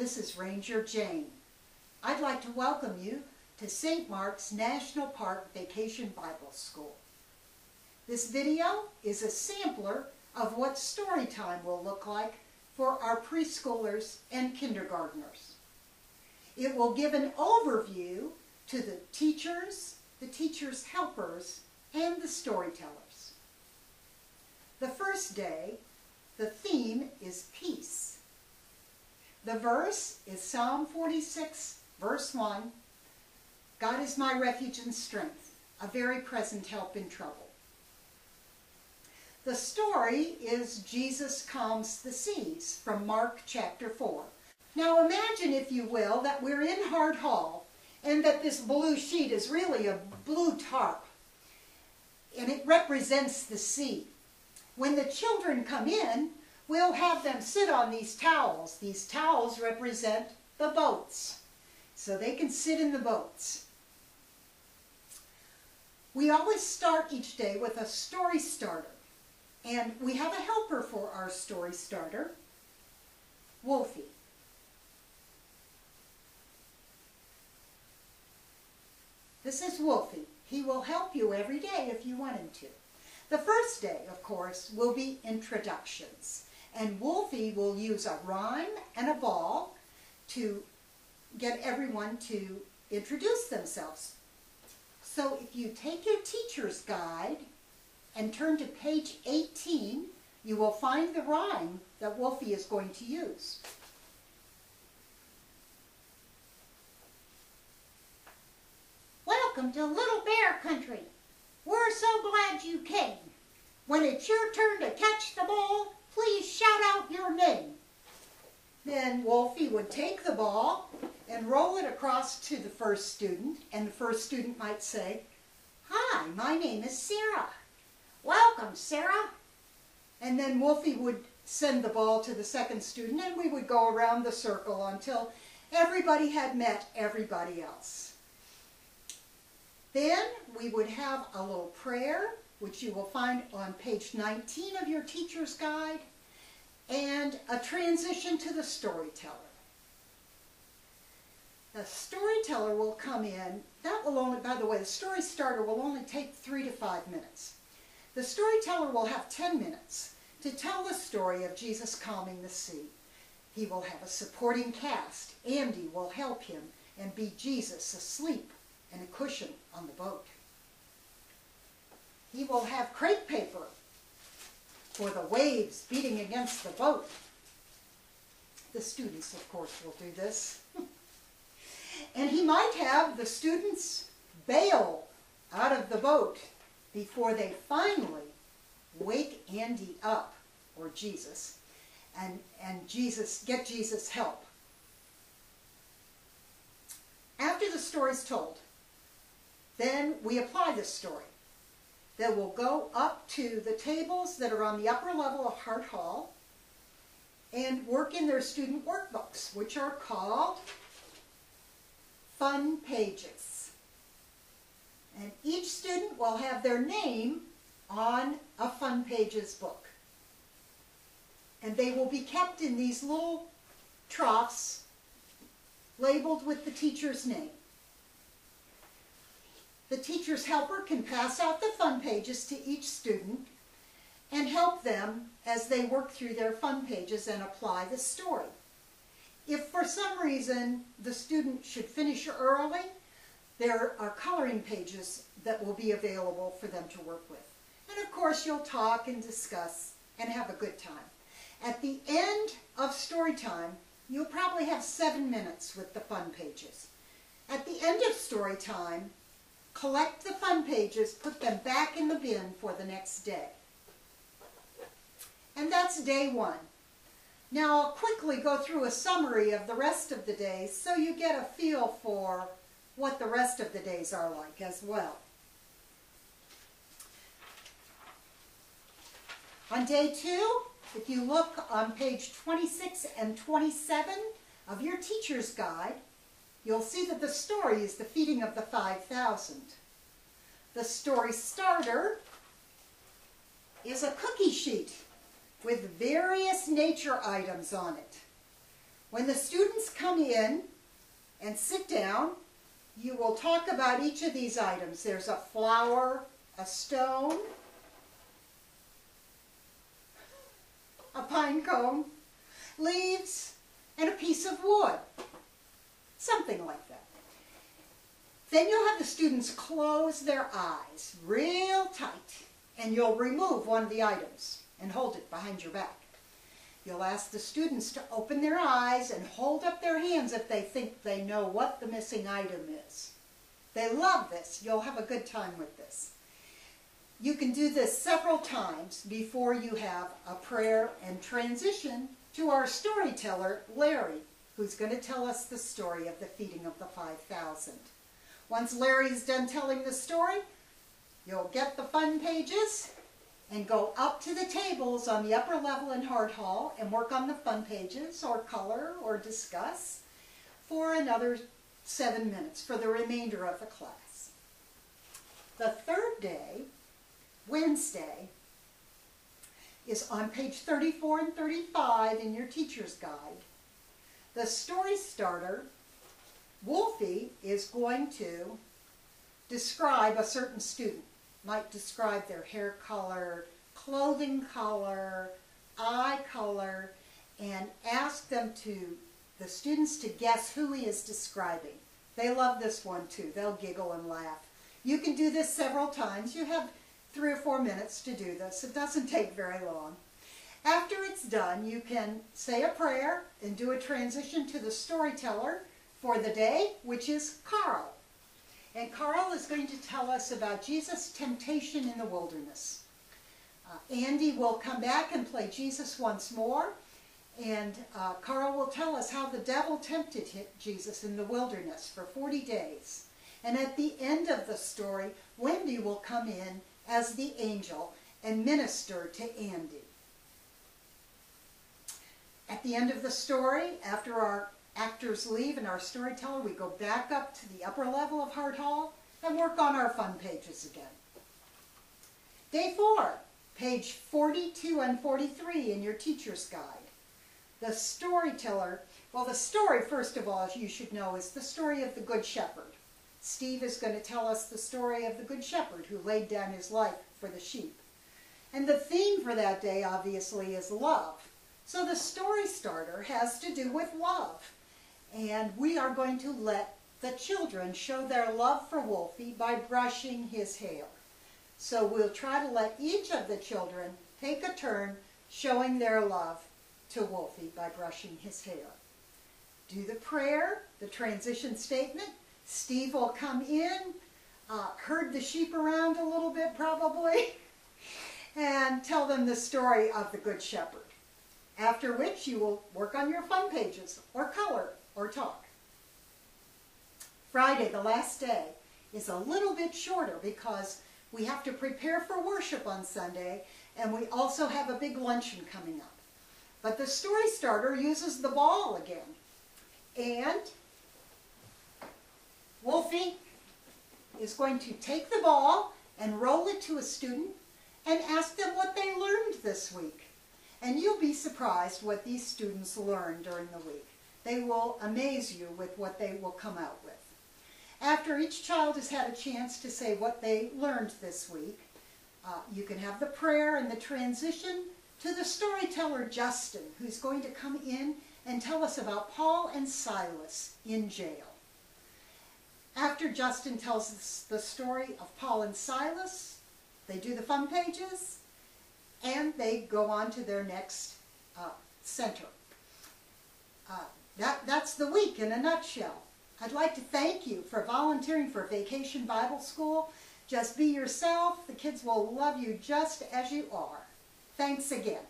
this is Ranger Jane. I'd like to welcome you to St. Mark's National Park Vacation Bible School. This video is a sampler of what story time will look like for our preschoolers and kindergartners. It will give an overview to the teachers helpers, and the storytellers. The first day, the theme is peace. The verse is Psalm 46, verse 1. God is my refuge and strength, a very present help in trouble. The story is Jesus calms the seas from Mark chapter 4. Now imagine, if you will, that we're in Hart Hall and that this blue sheet is really a blue tarp and it represents the sea. When the children come in, we'll have them sit on these towels. These towels represent the boats, so they can sit in the boats. We always start each day with a story starter, and we have a helper for our story starter, Wolfie. This is Wolfie. He will help you every day if you want him to. The first day, of course, will be introductions. And Wolfie will use a rhyme and a ball to get everyone to introduce themselves. So if you take your teacher's guide and turn to page 18, you will find the rhyme that Wolfie is going to use. Welcome to Little Bear Country. We're so glad you came. When it's your turn to catch the ball, please shout out your name. Then Wolfie would take the ball and roll it across to the first student, and the first student might say, "Hi, my name is Sarah." "Welcome, Sarah." And then Wolfie would send the ball to the second student, and we would go around the circle until everybody had met everybody else. Then we would have a little prayer, which you will find on page 19 of your teacher's guide, and a transition to the storyteller. The storyteller will come in. That will only, by the way, the story starter will only take 3 to 5 minutes. The storyteller will have 10 minutes to tell the story of Jesus calming the sea. He will have a supporting cast. Andy will help him and be Jesus asleep and a cushion on the boat. He will have crepe paper for the waves beating against the boat. The students, of course, will do this. And he might have the students bail out of the boat before they finally wake Andy up, or Jesus, and get Jesus help. After the story's told, then we apply the story. They will go up to the tables that are on the upper level of Hart Hall and work in their student workbooks, which are called fun pages. And each student will have their name on a fun pages book. And they will be kept in these little troughs labeled with the teacher's name. The teacher's helper can pass out the fun pages to each student and help them as they work through their fun pages and apply the story. If for some reason the student should finish early, there are coloring pages that will be available for them to work with. And of course you'll talk and discuss and have a good time. At the end of story time, you'll probably have 7 minutes with the fun pages. At the end of story time, collect the fun pages, put them back in the bin for the next day. And that's day 1. Now I'll quickly go through a summary of the rest of the day so you get a feel for what the rest of the days are like as well. On day 2, if you look on page 26 and 27 of your teacher's guide, you'll see that the story is the feeding of the 5,000. The story starter is a cookie sheet with various nature items on it. When the students come in and sit down, you will talk about each of these items. There's a flower, a stone, a pine cone, leaves, and a piece of wood. Something like that. Then you'll have the students close their eyes real tight, and you'll remove one of the items and hold it behind your back. You'll ask the students to open their eyes and hold up their hands if they think they know what the missing item is. They love this. You'll have a good time with this. You can do this several times before you have a prayer and transition to our storyteller, Larry, who's going to tell us the story of the feeding of the 5,000. Once Larry's done telling the story, you'll get the fun pages and go up to the tables on the upper level in Hard Hall and work on the fun pages or color or discuss for another 7 minutes for the remainder of the class. The third day, Wednesday, is on page 34 and 35 in your teacher's guide. The story starter, Wolfie, is going to describe a certain student. Might describe their hair color, clothing color, eye color, and ask the students to guess who he is describing. They love this one too. They'll giggle and laugh. You can do this several times. You have 3 or 4 minutes to do this. It doesn't take very long. After it's done, you can say a prayer and do a transition to the storyteller for the day, which is Carl. And Carl is going to tell us about Jesus' temptation in the wilderness. Andy will come back and play Jesus once more, and Carl will tell us how the devil tempted Jesus in the wilderness for 40 days. And at the end of the story, Wendy will come in as the angel and minister to Andy. At the end of the story, after our actors leave and our storyteller, we go back up to the upper level of Hard Hall and work on our fun pages again. Day 4, page 42 and 43 in your teacher's guide. The storyteller, well, the story, first of all, as you should know, is the story of the Good Shepherd. Steve is going to tell us the story of the Good Shepherd who laid down his life for the sheep. And the theme for that day, obviously, is love. So the story starter has to do with love. And we are going to let the children show their love for Wolfie by brushing his hair. So we'll try to let each of the children take a turn showing their love to Wolfie by brushing his hair. Do the prayer, the transition statement. Steve will come in, herd the sheep around a little bit probably, and tell them the story of the Good Shepherd. After which you will work on your fun pages, or color, or talk. Friday, the last day, is a little bit shorter because we have to prepare for worship on Sunday, and we also have a big luncheon coming up. But the story starter uses the ball again. And Wolfie is going to take the ball and roll it to a student and ask them what they learned this week. And you'll be surprised what these students learn during the week. They will amaze you with what they will come out with. After each child has had a chance to say what they learned this week, you can have the prayer and the transition to the storyteller, Justin, who's going to come in and tell us about Paul and Silas in jail. After Justin tells us the story of Paul and Silas, they do the fun pages, and they go on to their next center. That's the week in a nutshell. I'd like to thank you for volunteering for Vacation Bible School. Just be yourself. The kids will love you just as you are. Thanks again.